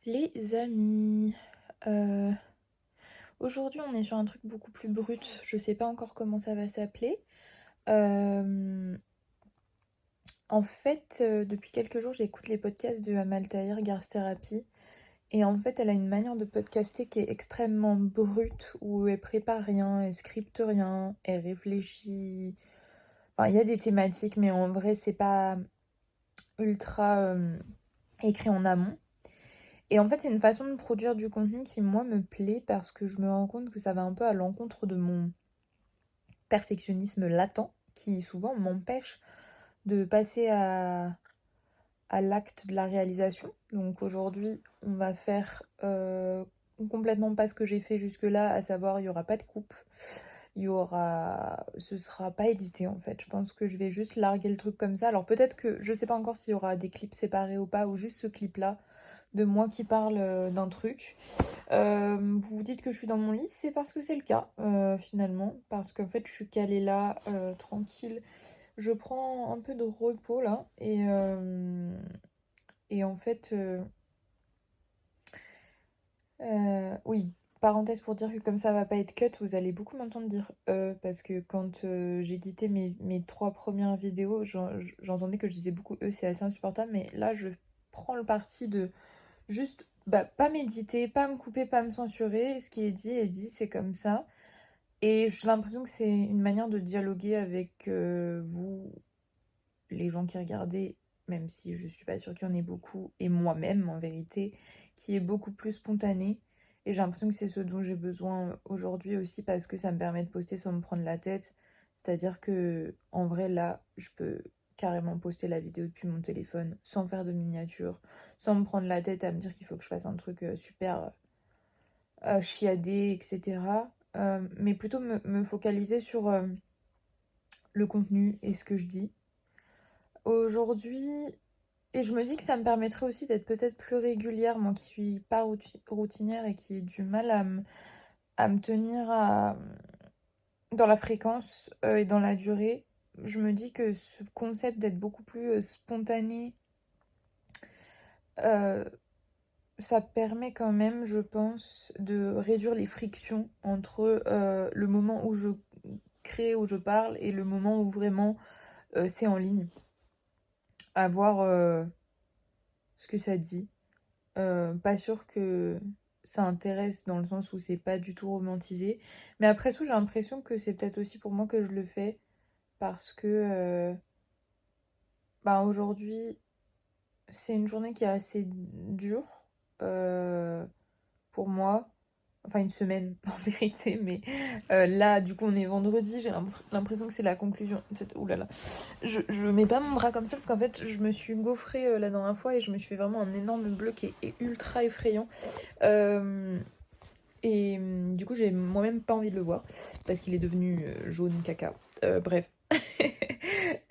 Les amis, euh, aujourd'hui on est sur un truc beaucoup plus brut, je sais pas encore comment ça va s'appeler. Euh, depuis quelques jours j'écoute les podcasts de Amal Tahir, Garth Therapy, et en fait elle a une manière de podcaster qui est extrêmement brute, où elle prépare rien, elle scripte rien, elle réfléchit. Enfin il y a des thématiques mais en vrai c'est pas ultra écrit en amont. Et en fait, c'est une façon de produire du contenu qui, moi, me plaît parce que je me rends compte que ça va un peu à l'encontre de mon perfectionnisme latent qui souvent m'empêche de passer à l'acte de la réalisation. Donc aujourd'hui, on va faire complètement pas ce que j'ai fait jusque-là, à savoir, il n'y aura pas de coupe. Ce sera pas édité en fait. Je pense que je vais juste larguer le truc comme ça. Alors peut-être que je sais pas encore s'il y aura des clips séparés ou pas, ou juste ce clip-là de moi qui parle d'un truc. Vous vous dites que je suis dans mon lit, c'est parce que c'est le cas, finalement. Parce qu'en fait, je suis calée là, tranquille. Je prends un peu de repos là. Et en fait, oui, parenthèse pour dire que comme ça va pas être cut, vous allez beaucoup m'entendre dire parce que quand j'éditais mes trois premières vidéos, j'entendais que je disais beaucoup c'est assez insupportable. Mais là, je prends le parti de juste bah, pas méditer, pas me couper, pas me censurer. Ce qui est dit, c'est comme ça. Et j'ai l'impression que c'est une manière de dialoguer avec vous, les gens qui regardez, même si je suis pas sûre qu'il y en ait beaucoup, et moi-même en vérité, qui est beaucoup plus spontané. Et j'ai l'impression que c'est ce dont j'ai besoin aujourd'hui aussi parce que ça me permet de poster sans me prendre la tête. C'est-à-dire que en vrai là, je peux carrément poster la vidéo depuis mon téléphone sans faire de miniature, sans me prendre la tête à me dire qu'il faut que je fasse un truc super chiadé, etc. Mais plutôt me focaliser sur le contenu et ce que je dis. Aujourd'hui, et je me dis que ça me permettrait aussi d'être peut-être plus régulière, moi qui suis pas routinière et qui ai du mal à me tenir dans la fréquence et dans la durée. Je me dis que ce concept d'être beaucoup plus spontané, euh, ça permet quand même, je pense, de réduire les frictions entre le moment où je crée, où je parle et le moment où vraiment c'est en ligne. À voir ce que ça dit. Pas sûr que ça intéresse dans le sens où c'est pas du tout romantisé. Mais après tout, j'ai l'impression que c'est peut-être aussi pour moi que je le fais parce que bah, aujourd'hui, c'est une journée qui est assez dure pour moi. Enfin, une semaine en vérité, mais là, du coup, on est vendredi. J'ai l'impression que c'est la conclusion. Ouh là là. Je mets pas mon bras comme ça parce qu'en fait, je me suis gaufrée la dernière fois et je me suis fait vraiment un énorme bleu qui est ultra effrayant. Euh, du coup, j'ai moi-même pas envie de le voir parce qu'il est devenu jaune caca. Bref.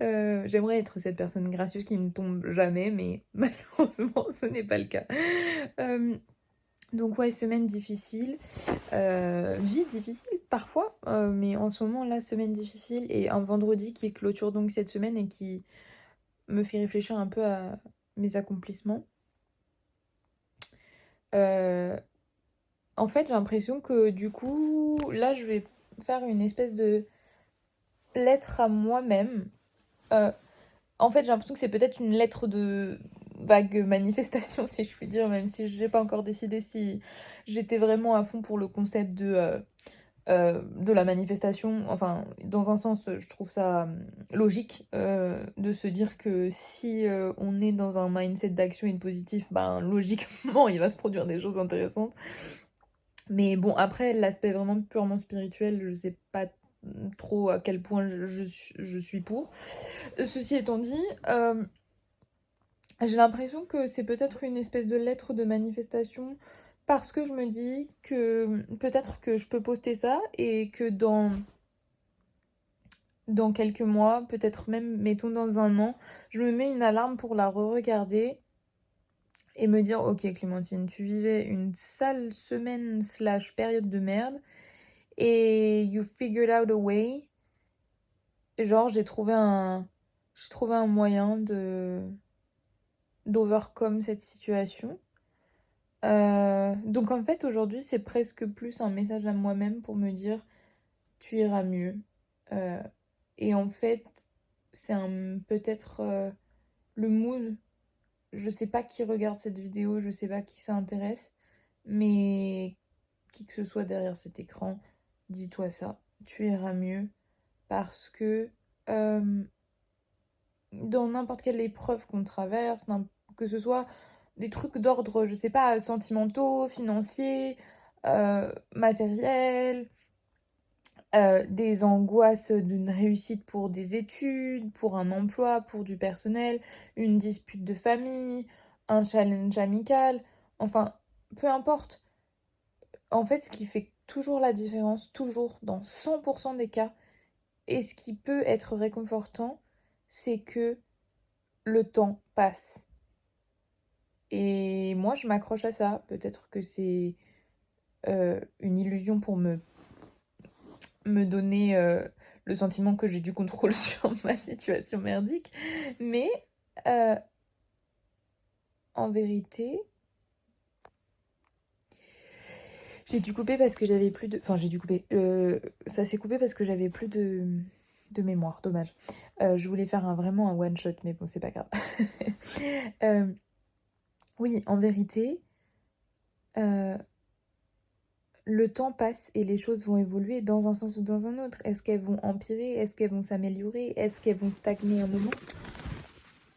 J'aimerais être cette personne gracieuse qui ne tombe jamais, mais malheureusement, ce n'est pas le cas. Euh, donc, ouais, semaine difficile. Vie difficile parfois, mais en ce moment, là, semaine difficile. Et un vendredi qui clôture donc cette semaine et qui me fait réfléchir un peu à mes accomplissements. Euh, En fait, j'ai l'impression que du coup, là, je vais faire une espèce de lettre à moi-même. Euh, En fait, j'ai l'impression que c'est peut-être une lettre de vague manifestation, si je puis dire, même si je n'ai pas encore décidé si j'étais vraiment à fond pour le concept de la manifestation. Enfin, dans un sens, je trouve ça logique de se dire que si on est dans un mindset d'action et de positif, ben logiquement, il va se produire des choses intéressantes. Mais bon, après, l'aspect vraiment purement spirituel, je sais pas trop à quel point je suis pour. Ceci étant dit, j'ai l'impression que c'est peut-être une espèce de lettre de manifestation parce que je me dis que peut-être que je peux poster ça et que dans quelques mois, peut-être même, mettons dans un an, je me mets une alarme pour la re-regarder et me dire, ok Clémentine, tu vivais une sale semaine slash période de merde et you figured out a way. Genre, j'ai trouvé un moyen de d'overcome cette situation. Donc en fait, aujourd'hui, c'est presque plus un message à moi-même pour me dire, tu iras mieux. Euh, et en fait, c'est peut-être le mood. Je sais pas qui regarde cette vidéo, je sais pas qui ça intéresse, mais qui que ce soit derrière cet écran, dis-toi ça, tu iras mieux parce que euh, dans n'importe quelle épreuve qu'on traverse, que ce soit des trucs d'ordre, je sais pas, sentimentaux, financiers, matériels, des angoisses d'une réussite pour des études, pour un emploi, pour du personnel, une dispute de famille, un challenge amical, enfin, peu importe. En fait, ce qui fait toujours la différence, toujours dans 100% des cas, et ce qui peut être réconfortant, c'est que le temps passe. Et moi, je m'accroche à ça. Peut-être que c'est une illusion pour me donner le sentiment que j'ai du contrôle sur ma situation merdique. Mais euh, en vérité, j'ai dû couper parce que j'avais plus de... Enfin, j'ai dû couper. Ça s'est coupé parce que j'avais plus de mémoire. Dommage. Je voulais faire vraiment un one-shot, mais bon, c'est pas grave. Euh, oui, en vérité, euh, le temps passe et les choses vont évoluer dans un sens ou dans un autre. Est-ce qu'elles vont empirer? Est-ce qu'elles vont s'améliorer? Est-ce qu'elles vont stagner un moment?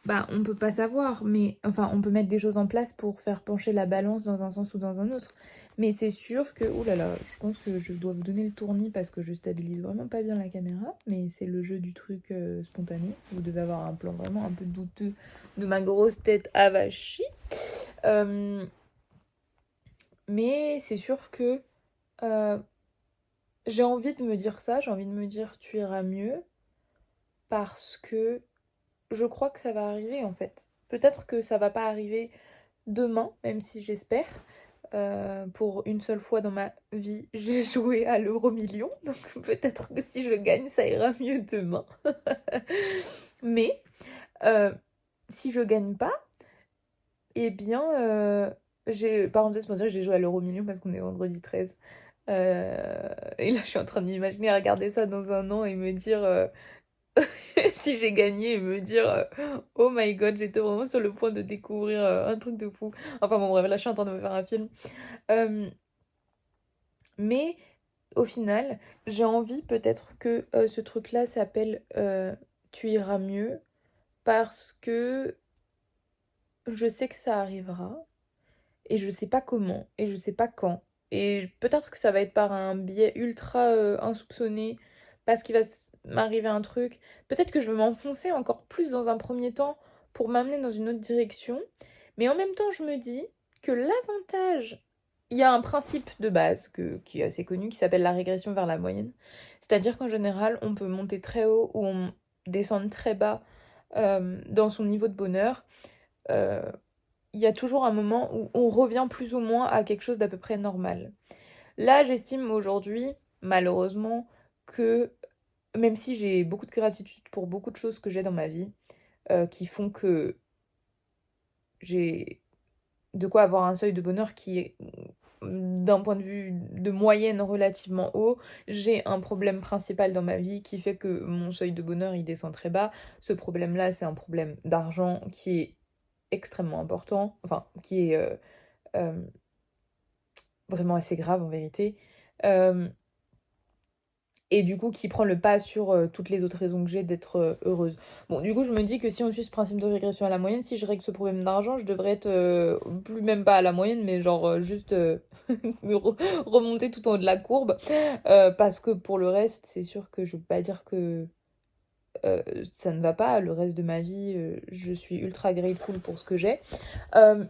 Bah, on peut pas savoir, mais enfin, on peut mettre des choses en place pour faire pencher la balance dans un sens ou dans un autre. Mais c'est sûr que, oh là là, je pense que je dois vous donner le tournis parce que je stabilise vraiment pas bien la caméra, mais c'est le jeu du truc spontané. Vous devez avoir un plan vraiment un peu douteux de ma grosse tête avachie. Euh, mais c'est sûr que euh, j'ai envie de me dire ça, j'ai envie de me dire tu iras mieux parce que je crois que ça va arriver en fait. Peut-être que ça va pas arriver demain, même si j'espère. Pour une seule fois dans ma vie, j'ai joué à l'euro-million, donc peut-être que si je gagne, ça ira mieux demain. Mais euh, si je gagne pas, eh bien, parenthèse pour dire, j'ai joué à l'euro-million parce qu'on est vendredi 13. Et là, je suis en train d'imaginer regarder ça dans un an et me dire si j'ai gagné et me dire oh my god, j'étais vraiment sur le point de découvrir un truc de fou. Enfin bon, bref, là, je suis en train de me faire un film. Euh, mais au final, j'ai envie peut-être que ce truc-là s'appelle tu iras mieux parce que je sais que ça arrivera et je sais pas comment et je sais pas quand. Et peut-être que ça va être par un biais ultra insoupçonné parce qu'il va m'arriver un truc. Peut-être que je vais m'enfoncer encore plus dans un premier temps pour m'amener dans une autre direction. Mais en même temps, je me dis que l'avantage, il y a un principe de base qui est assez connu qui s'appelle la régression vers la moyenne. C'est-à-dire qu'en général, on peut monter très haut ou on descendre très bas dans son niveau de bonheur. Euh, il y a toujours un moment où on revient plus ou moins à quelque chose d'à peu près normal. Là, j'estime aujourd'hui, malheureusement, que même si j'ai beaucoup de gratitude pour beaucoup de choses que j'ai dans ma vie, qui font que j'ai de quoi avoir un seuil de bonheur qui est d'un point de vue de moyenne relativement haut, j'ai un problème principal dans ma vie qui fait que mon seuil de bonheur il descend très bas. Ce problème-là, c'est un problème d'argent qui est extrêmement important, enfin qui est euh, vraiment assez grave en vérité. Euh, et du coup, qui prend le pas sur toutes les autres raisons que j'ai d'être heureuse. Bon, du coup, je me dis que si on suit ce principe de régression à la moyenne, si je règle ce problème d'argent, je devrais être plus même pas à la moyenne, mais genre juste remonter tout en haut de la courbe. Parce que pour le reste, c'est sûr que je peux pas dire que ça ne va pas. Le reste de ma vie, je suis ultra grateful pour ce que j'ai. Euh,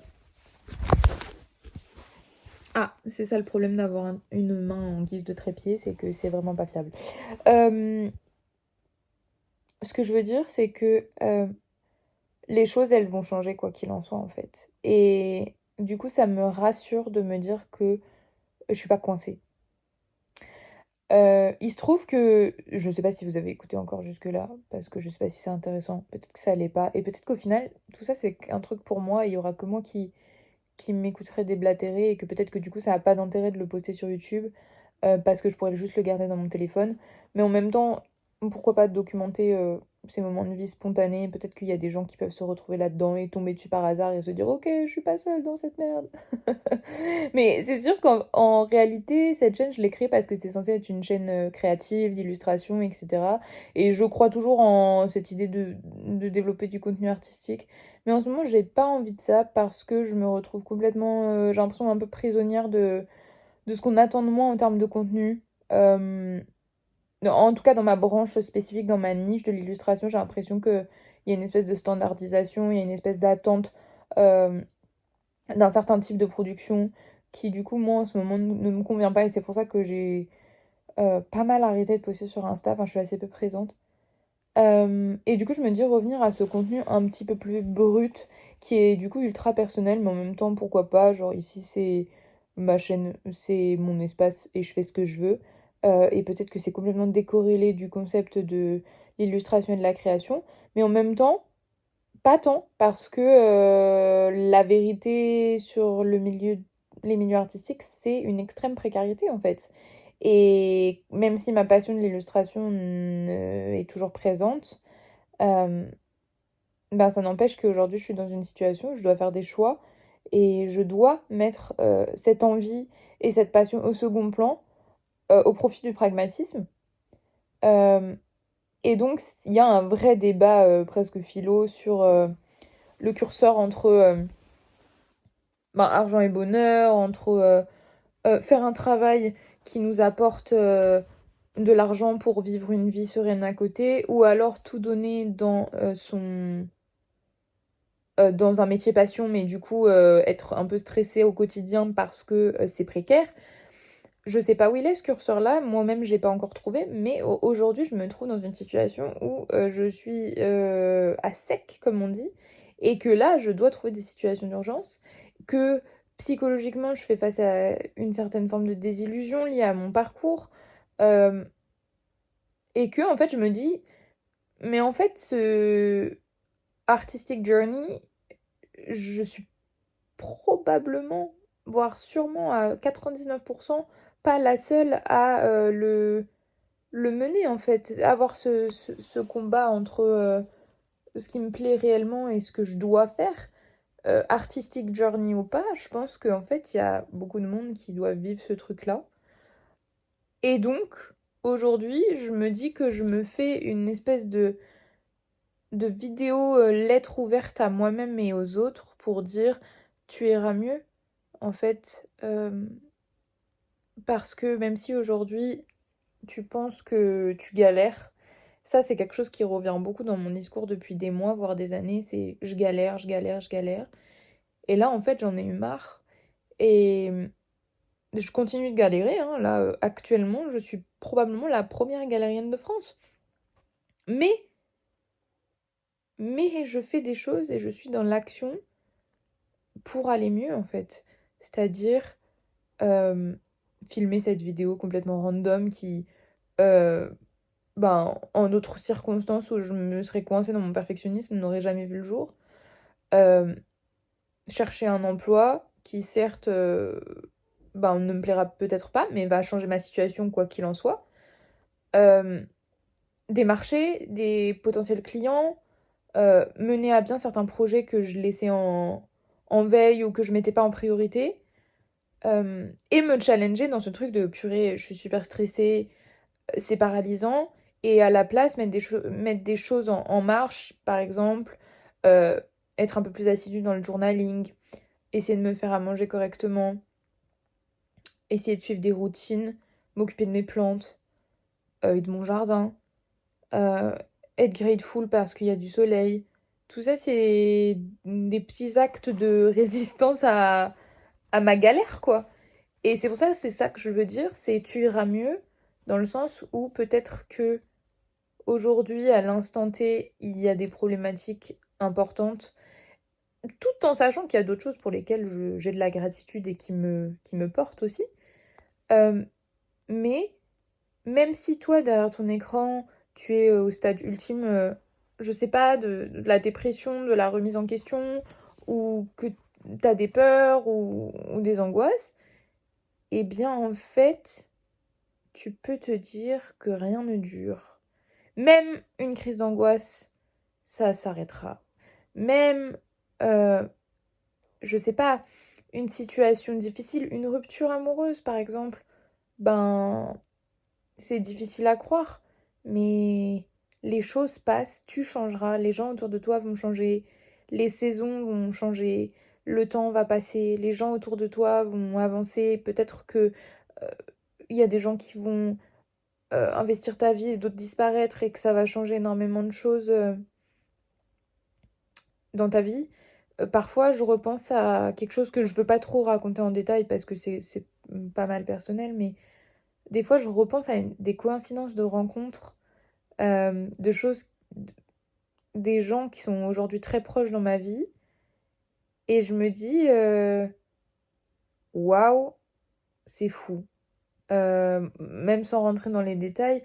Ah, c'est ça le problème d'avoir une main en guise de trépied, c'est que c'est vraiment pas fiable. Euh, Ce que je veux dire, c'est que les choses, elles vont changer quoi qu'il en soit, en fait. Et du coup, ça me rassure de me dire que je suis pas coincée. Il se trouve que, je sais pas si vous avez écouté encore jusque-là, parce que je sais pas si c'est intéressant, peut-être que ça allait pas, et peut-être qu'au final, tout ça c'est un truc pour moi, et il y aura que moi qui m'écouterait déblatérer et que peut-être que du coup ça n'a pas d'intérêt de le poster sur YouTube parce que je pourrais juste le garder dans mon téléphone. Mais en même temps, pourquoi pas documenter ces moments de vie spontanés. Peut-être qu'il y a des gens qui peuvent se retrouver là-dedans et tomber dessus par hasard et se dire ok, je suis pas seule dans cette merde. Mais c'est sûr qu'en réalité, cette chaîne, je l'ai créée parce que c'est censé être une chaîne créative, d'illustration, etc. Et je crois toujours en cette idée de développer du contenu artistique. Mais en ce moment, j'ai pas envie de ça parce que je me retrouve complètement, j'ai l'impression un peu prisonnière de ce qu'on attend de moi en termes de contenu. Euh, En tout cas, dans ma branche spécifique, dans ma niche de l'illustration, j'ai l'impression qu'il y a une espèce de standardisation, il y a une espèce d'attente euh, d'un certain type de production qui, du coup, moi, en ce moment, ne me convient pas. Et c'est pour ça que j'ai pas mal arrêté de poster sur Insta. Enfin, je suis assez peu présente. Et du coup, je me dis revenir à ce contenu un petit peu plus brut, qui est du coup ultra personnel, mais en même temps, pourquoi pas. Genre, ici, c'est ma chaîne, c'est mon espace et je fais ce que je veux. Et peut-être que c'est complètement décorrélé du concept de l'illustration et de la création. Mais en même temps, pas tant, parce que la vérité sur les milieux artistiques, c'est une extrême précarité en fait. Et même si ma passion de l'illustration est toujours présente, euh, ben ça n'empêche qu'aujourd'hui je suis dans une situation où je dois faire des choix et je dois mettre cette envie et cette passion au second plan au profit du pragmatisme. Euh, et donc il y a un vrai débat presque philo sur le curseur entre ben, argent et bonheur, entre faire un travail qui nous apporte de l'argent pour vivre une vie sereine à côté, ou alors tout donner dans un métier passion, mais du coup être un peu stressé au quotidien parce que c'est précaire. Je sais pas où il est ce curseur-là, moi-même je l'ai pas encore trouvé, mais aujourd'hui je me trouve dans une situation où je suis à sec, comme on dit, et que là je dois trouver des situations d'urgence, que psychologiquement je fais face à une certaine forme de désillusion liée à mon parcours, euh, et que en fait je me dis, mais en fait ce artistic journey, je suis probablement, voire sûrement à 99% pas la seule à le mener en fait, avoir ce combat entre ce qui me plaît réellement et ce que je dois faire, artistic journey ou pas, je pense qu'en fait il y a beaucoup de monde qui doit vivre ce truc-là. Et donc aujourd'hui je me dis que je me fais une espèce de vidéo lettre ouverte à moi-même et aux autres pour dire tu iras mieux en fait. Parce que même si aujourd'hui tu penses que tu galères, ça c'est quelque chose qui revient beaucoup dans mon discours depuis des mois, voire des années, c'est je galère, je galère, je galère. Et là en fait j'en ai eu marre et je continue de galérer, hein. Là actuellement je suis probablement la première galérienne de France. Mais, mais je fais des choses et je suis dans l'action pour aller mieux en fait. C'est-à-dire euh, filmer cette vidéo complètement random qui euh, ben, en d'autres circonstances où je me serais coincée dans mon perfectionnisme, n'aurait jamais vu le jour. Euh, Chercher un emploi qui, certes, ben, ne me plaira peut-être pas, mais va changer ma situation quoi qu'il en soit. Euh, des marchés, des potentiels clients, mener à bien certains projets que je laissais en veille ou que je mettais pas en priorité. Et me challenger dans ce truc de purée, je suis super stressée, c'est paralysant. Et à la place, mettre des choses en marche, par exemple, euh, être un peu plus assidue dans le journaling, essayer de me faire à manger correctement, essayer de suivre des routines, m'occuper de mes plantes et de mon jardin, euh, être grateful parce qu'il y a du soleil. Tout ça, c'est des petits actes de résistance à ma galère, quoi. Et c'est pour ça, c'est ça que je veux dire, c'est tu iras mieux, dans le sens où peut-être que aujourd'hui, à l'instant T, il y a des problématiques importantes, tout en sachant qu'il y a d'autres choses pour lesquelles j'ai de la gratitude et qui me portent aussi. Euh, mais même si toi, derrière ton écran, tu es au stade ultime, je sais pas, de la dépression, de la remise en question, ou que t'as des peurs ou des angoisses, eh bien en fait, tu peux te dire que rien ne dure. Même une crise d'angoisse, ça s'arrêtera. Même, euh, je sais pas, une situation difficile, une rupture amoureuse par exemple, ben c'est difficile à croire, mais les choses passent, tu changeras, les gens autour de toi vont changer, les saisons vont changer, le temps va passer, les gens autour de toi vont avancer, peut-être que euh, il y a des gens qui vont investir ta vie et d'autres disparaître et que ça va changer énormément de choses dans ta vie. Parfois, je repense à quelque chose que je veux pas trop raconter en détail parce que c'est pas mal personnel, mais des fois, je repense à des coïncidences de rencontres, de choses, des gens qui sont aujourd'hui très proches dans ma vie, et je me dis, waouh, c'est fou. Même sans rentrer dans les détails,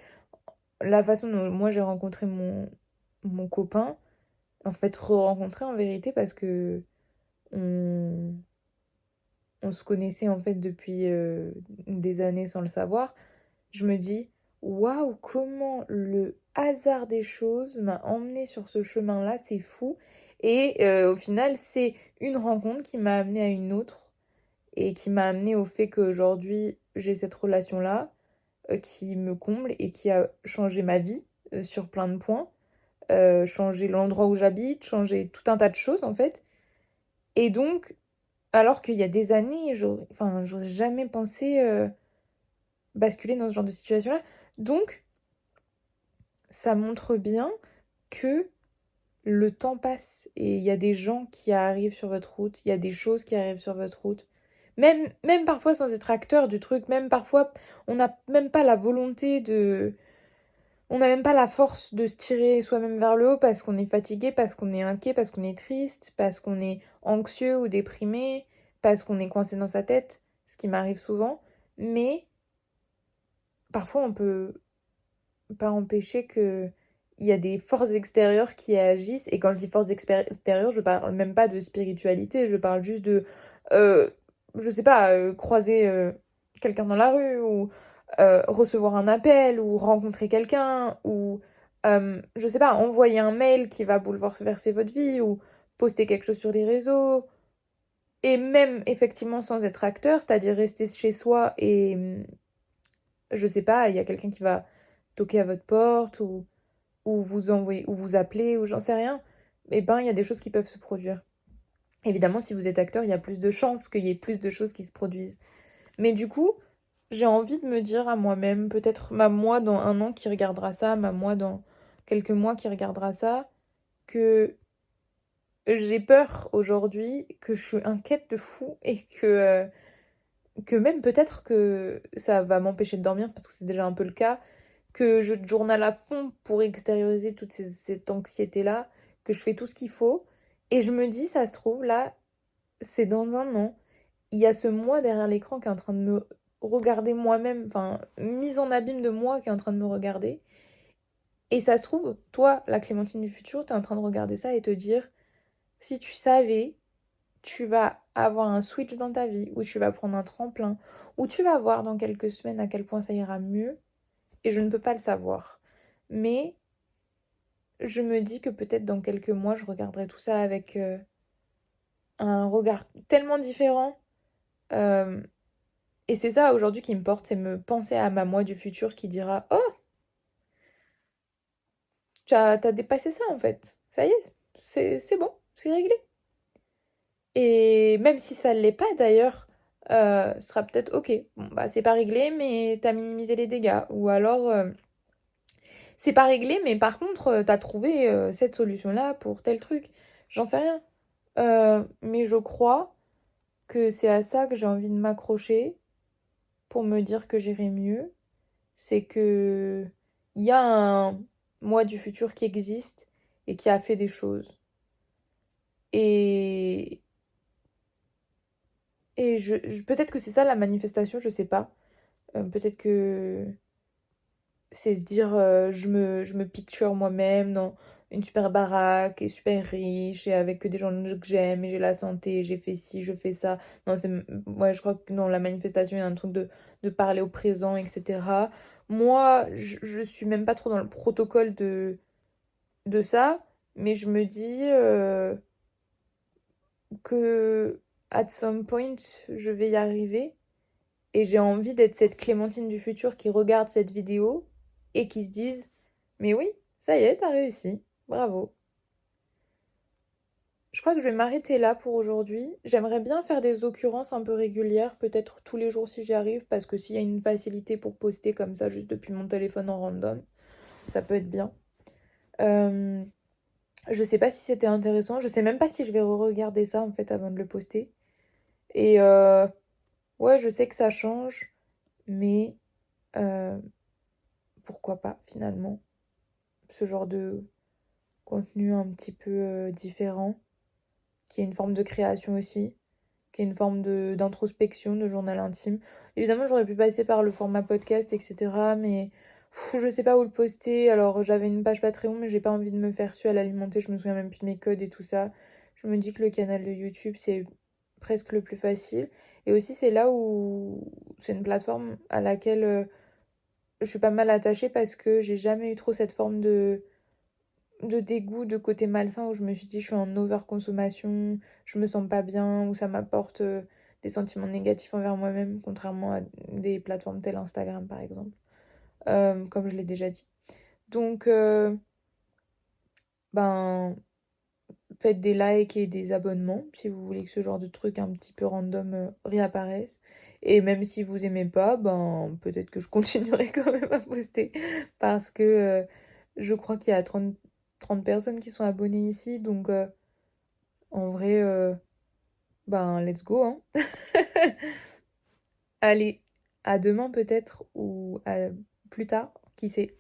la façon dont moi j'ai rencontré mon copain, en fait, re-rencontré en vérité parce que on, on se connaissait en fait depuis des années sans le savoir, je me dis, waouh, comment le hasard des choses m'a emmené sur ce chemin-là, c'est fou. Et au final, c'est une rencontre qui m'a amené à une autre et qui m'a amené au fait qu'aujourd'hui, j'ai cette relation-là qui me comble et qui a changé ma vie sur plein de points, changé l'endroit où j'habite, changé tout un tas de choses en fait. Et donc, alors qu'il y a des années, j'aurais jamais pensé basculer dans ce genre de situation-là. Donc, ça montre bien que le temps passe et il y a des gens qui arrivent sur votre route, il y a des choses qui arrivent sur votre route. Même parfois sans être acteur du truc, même parfois on n'a même pas la volonté de... On n'a même pas la force de se tirer soi-même vers le haut parce qu'on est fatigué, parce qu'on est inquiet, parce qu'on est triste, parce qu'on est anxieux ou déprimé, parce qu'on est coincé dans sa tête, ce qui m'arrive souvent. Mais parfois on peut pas empêcher que il y a des forces extérieures qui agissent. Et quand je dis forces extérieures, je parle même pas de spiritualité, je parle juste de, euh, je sais pas, croiser quelqu'un dans la rue, ou recevoir un appel, ou rencontrer quelqu'un, ou, je sais pas, envoyer un mail qui va bouleverser votre vie, ou poster quelque chose sur les réseaux. Et même effectivement sans être acteur, c'est-à-dire rester chez soi et, je sais pas, il y a quelqu'un qui va toquer à votre porte, ou vous envoyer, ou vous appeler, ou j'en sais rien, eh ben, il y a des choses qui peuvent se produire. Évidemment, si vous êtes acteur, il y a plus de chances qu'il y ait plus de choses qui se produisent. Mais du coup, j'ai envie de me dire à moi-même, peut-être ma moi dans un an qui regardera ça, ma moi dans quelques mois qui regardera ça, que j'ai peur aujourd'hui, que je suis inquiète de fou et que même peut-être que ça va m'empêcher de dormir parce que c'est déjà un peu le cas, que je journal à fond pour extérioriser toute cette anxiété-là, que je fais tout ce qu'il faut. Et je me dis, ça se trouve, là, c'est dans un an. Il y a ce moi derrière l'écran qui est en train de me regarder moi-même, enfin, mise en abîme de moi qui est en train de me regarder. Et ça se trouve, toi, la Clémentine du futur, t'es en train de regarder ça et te dire, si tu savais, tu vas avoir un switch dans ta vie, ou tu vas prendre un tremplin, ou tu vas voir dans quelques semaines à quel point ça ira mieux, et je ne peux pas le savoir. Mais je me dis que peut-être dans quelques mois, je regarderai tout ça avec un regard tellement différent. Euh, et c'est ça aujourd'hui qui me porte, c'est me penser à ma moi du futur qui dira: Oh, t'as dépassé ça en fait. Ça y est, c'est bon, c'est réglé. Et même si ça ne l'est pas d'ailleurs, ce sera peut-être ok. Bon, bah c'est pas réglé, mais t'as minimisé les dégâts. Ou alors, c'est pas réglé, mais par contre, t'as trouvé cette solution-là pour tel truc. J'en sais rien. Mais je crois que c'est à ça que j'ai envie de m'accrocher pour me dire que j'irai mieux. C'est que il y a un moi du futur qui existe et qui a fait des choses. Et, et peut-être que c'est ça la manifestation, je sais pas. Peut-être que c'est se dire je me picture moi-même une super baraque et super riche et avec que des gens que j'aime et j'ai la santé, j'ai fait ci, je fais ça. Non, ouais, je crois que dans la manifestation, il y a un truc de parler au présent, etc. Moi, je suis même pas trop dans le protocole de ça, mais je me dis que at some point, je vais y arriver et j'ai envie d'être cette Clémentine du futur qui regarde cette vidéo et qui se dise, mais oui, ça y est, t'as réussi, bravo. Je crois que je vais m'arrêter là pour aujourd'hui. J'aimerais bien faire des occurrences un peu régulières, peut-être tous les jours si j'y arrive, parce que s'il y a une facilité pour poster comme ça juste depuis mon téléphone en random, ça peut être bien. Euh, je sais pas si c'était intéressant, je sais même pas si je vais re-regarder ça en fait avant de le poster. Et ouais, je sais que ça change, mais euh, pourquoi pas finalement ce genre de contenu un petit peu différent, qui est une forme de création aussi, qui est une forme d'introspection, de journal intime. Évidemment, j'aurais pu passer par le format podcast, etc. Mais je sais pas où le poster. Alors, j'avais une page Patreon, mais j'ai pas envie de me faire suer à l'alimenter. Je me souviens même plus de mes codes et tout ça. Je me dis que le canal de YouTube, c'est presque le plus facile. Et aussi, c'est là où c'est une plateforme à laquelle je suis pas mal attachée parce que j'ai jamais eu trop cette forme de dégoût, de côté malsain où je me suis dit je suis en overconsommation, je me sens pas bien, où ça m'apporte des sentiments négatifs envers moi-même, contrairement à des plateformes telles Instagram par exemple, comme je l'ai déjà dit. Donc, ben, faites des likes et des abonnements si vous voulez que ce genre de truc un petit peu random réapparaisse. Et même si vous aimez pas, ben, peut-être que je continuerai quand même à poster parce que je crois qu'il y a 30 personnes qui sont abonnées ici, donc en vrai, ben, let's go, hein. Allez, à demain peut-être, ou à plus tard, qui sait.